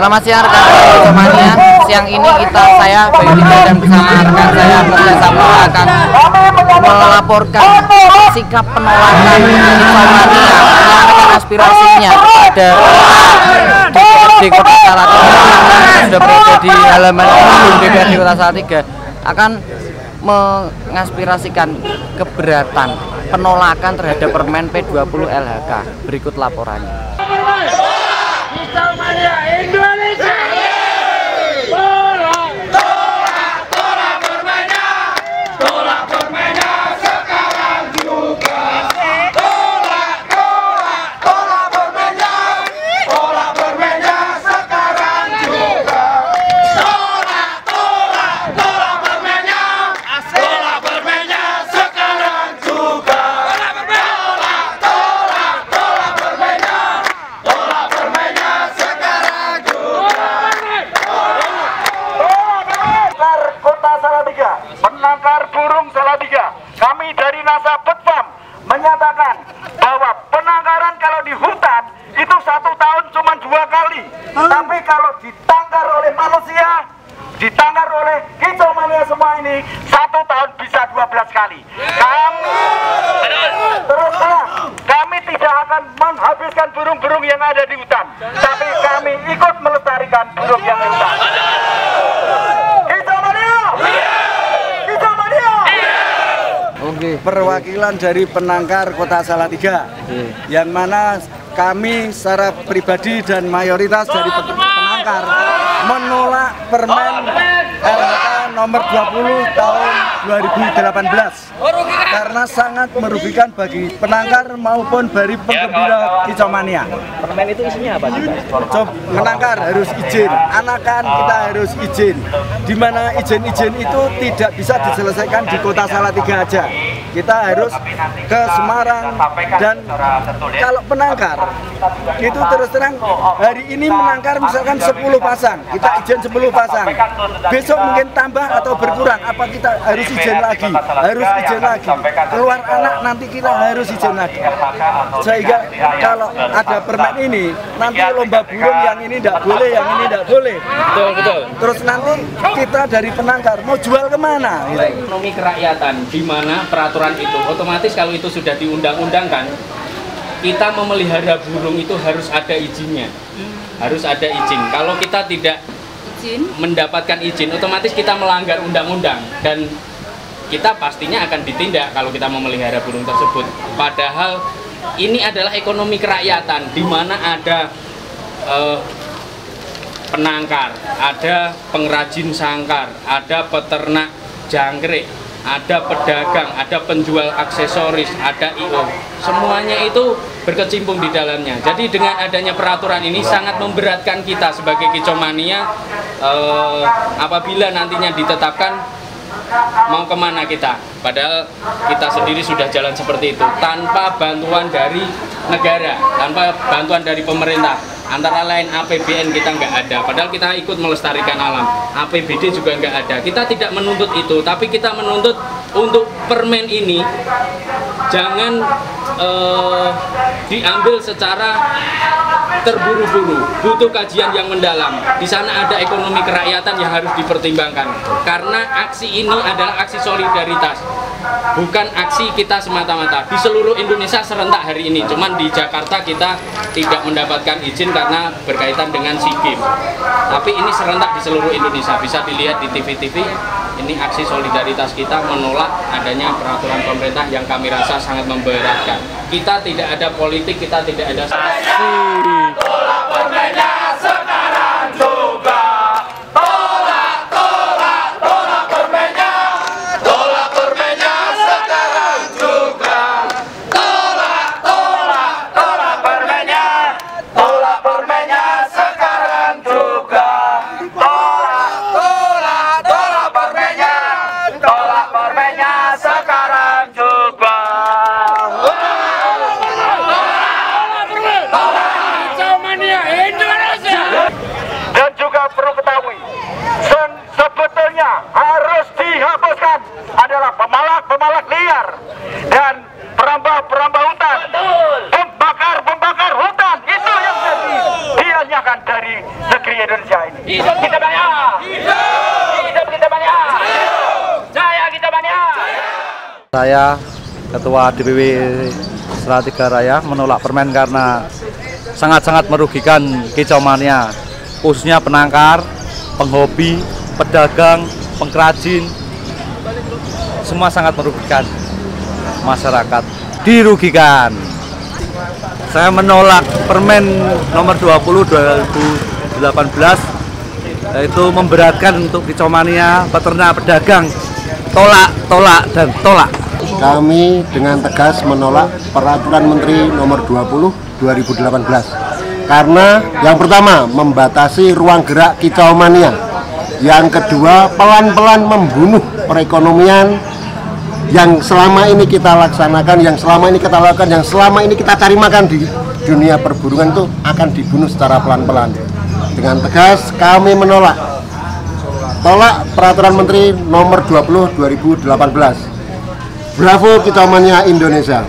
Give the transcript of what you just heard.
Selamat siang rekan-rekan Kicomania. Siang ini saya Bayu Lida dan bersama rekan saya bersama akan melaporkan sikap penolakan Kicomania menyampaikan aspirasinya kepada DPRD Kota Salatiga yang sudah berada di halaman gedung DPRD Kota Salatiga akan mengaspirasikan keberatan penolakan terhadap permen P20 LHK. Berikut laporannya. Kicomania Indonesia. Tolak permennya, tolak permennya sekarang juga. Tolak permennya, tolak permennya sekarang juga. Tolak permennya, tolak permennya sekarang juga. Tolak permennya, tolak permennya sekarang juga. Kota Salatiga, penangkar burung Salatiga. Kami dari NASA Petfam menyatakan bahwa penangkaran kalau di hutan itu 1 tahun cuma 2 kali. Tapi kalau ditangkar oleh manusia, ditangkar oleh Kicomania semua ini 1 tahun bisa 12 kali. Kami tidak akan menghabiskan burung-burung yang ada di hutan, tapi kami ikut melestarikan burung yang di hutan. Perwakilan dari penangkar Kota Salatiga, yang mana kami secara pribadi dan mayoritas dari penangkar menolak permen LHK nomor 20 tahun 2018 karena sangat merugikan bagi penangkar maupun bagi penggembira Kicomania. Permen itu isinya apa sih, Pak? Menangkar harus izin, anakan kita harus izin. Di mana izin-izin itu tidak bisa diselesaikan di Kota Salatiga aja. Kita harus ke Semarang, dan kalau penangkar itu terus terang hari ini menangkar misalkan 10 pasang, kita izin 10 pasang. Besok mungkin tambah atau berkurang, apa kita harus izin lagi? Harus izin lagi. Keluar anak nanti kita harus izin lagi. Sehingga kalau ada permen ini, nanti lomba burung yang ini tidak boleh, yang ini tidak boleh. Betul. Terus nanti kita dari penangkar mau jual kemana? Ekonomi kerakyatan, di mana peraturan itu otomatis kalau itu sudah diundang-undangkan, kita memelihara burung itu harus ada izinnya. Harus ada izin. Kalau kita tidak mendapatkan izin, otomatis kita melanggar undang-undang dan kita pastinya akan ditindak kalau kita memelihara burung tersebut. Padahal ini adalah ekonomi kerakyatan, di mana ada penangkar, ada pengrajin sangkar, ada peternak jangkrik, ada pedagang, ada penjual aksesoris, ada IO. Semuanya itu berkecimpung di dalamnya. Jadi dengan adanya peraturan ini sangat memberatkan kita sebagai Kicomania. Apabila nantinya ditetapkan mau kemana kita, padahal kita sendiri sudah jalan seperti itu tanpa bantuan dari negara, tanpa bantuan dari pemerintah. Antara lain APBN kita nggak ada, padahal kita ikut melestarikan alam. APBD juga nggak ada. Kita tidak menuntut itu, tapi kita menuntut untuk permen ini jangan diambil secara terburu-buru. Butuh kajian yang mendalam. Di sana ada ekonomi kerakyatan yang harus dipertimbangkan. Karena aksi ini adalah aksi solidaritas, bukan aksi kita semata-mata. Di seluruh Indonesia serentak hari ini, cuman di Jakarta kita tidak mendapatkan izin karena berkaitan dengan SEA Games. Tapi ini serentak di seluruh Indonesia, bisa dilihat di TV-TV. Ini aksi solidaritas kita menolak adanya peraturan pemerintah yang kami rasa sangat memberatkan. Kita tidak ada politik, kita tidak ada sanksi. Tolak permennya sekarang juga. Tolak permennya, tolak permennya sekarang juga. Tolak permennya, tolak permennya sekarang juga. Tolak permennya, tolak permennya sekarang juga. Kicomania Indonesia. Dan juga perlu ketahui, sebetulnya harus dihapuskan adalah pemalak liar dan perambah hutan, pembakar hutan. Itu yang jadi dianyakan dari negeri Indonesia. Saya Ketua DPW Salatiga Raya menolak permen karena sangat-sangat merugikan kicau mania, khususnya penangkar, penghobi, pedagang, penggrajin, semua sangat merugikan masyarakat, dirugikan. Saya menolak permen nomor 20 2018, yaitu memberatkan untuk kicau mania, peternak, pedagang. Tolak dan tolak. Kami dengan tegas menolak Peraturan Menteri nomor 20 2018 karena yang pertama membatasi ruang gerak kicau mania, yang kedua pelan-pelan membunuh perekonomian yang selama ini kita laksanakan, yang selama ini kita lakukan, yang selama ini kita cari makan di dunia perburungan itu akan dibunuh secara pelan-pelan. Dengan tegas kami menolak. Tolak Peraturan Menteri nomor 20 2018. Bravo kicau mania Indonesia.